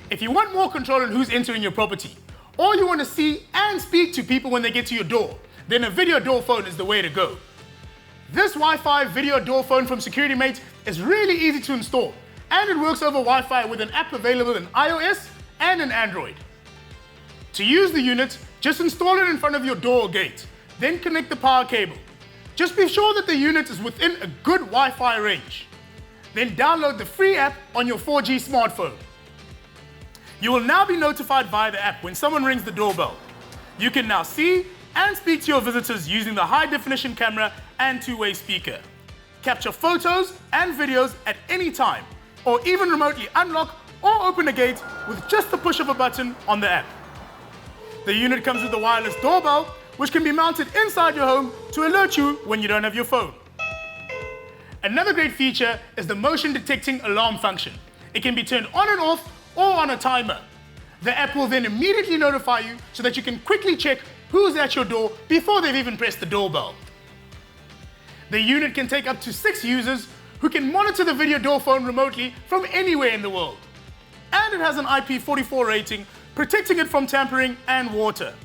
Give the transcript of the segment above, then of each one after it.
If you want more control on who's entering your property, or you want to see and speak to people when they get to your door, then a video door phone is the way to go. This Wi-Fi video door phone from SecurityMate is really easy to install, and it works over Wi-Fi with an app available in iOS and in Android. To use the unit, just install it in front of your door or gate, then connect the power cable. Just be sure that the unit is within a good Wi-Fi range. Then download the free app on your 4G smartphone. You will now be notified via the app when someone rings the doorbell. You can now see and speak to your visitors using the high-definition camera and two-way speaker. Capture photos and videos at any time, or even remotely unlock or open a gate with just the push of a button on the app. The unit comes with a wireless doorbell, which can be mounted inside your home to alert you when you don't have your phone. Another great feature is the motion detecting alarm function. It can be turned on and off or on a timer. The app will then immediately notify you so that you can quickly check who's at your door before they've even pressed the doorbell. The unit can take up to 6 users who can monitor the video door phone remotely from anywhere in the world. And it has an IP44 rating, protecting it from tampering and water.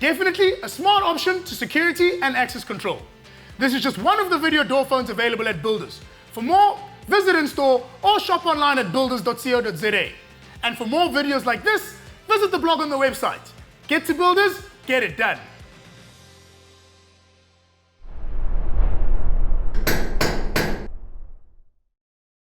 Definitely a smart option to security and access control. This is just one of the video door phones available at Builders. For more, visit in-store or shop online at builders.co.za. And for more videos like this, visit the blog on the website. Get to Builders, get it done.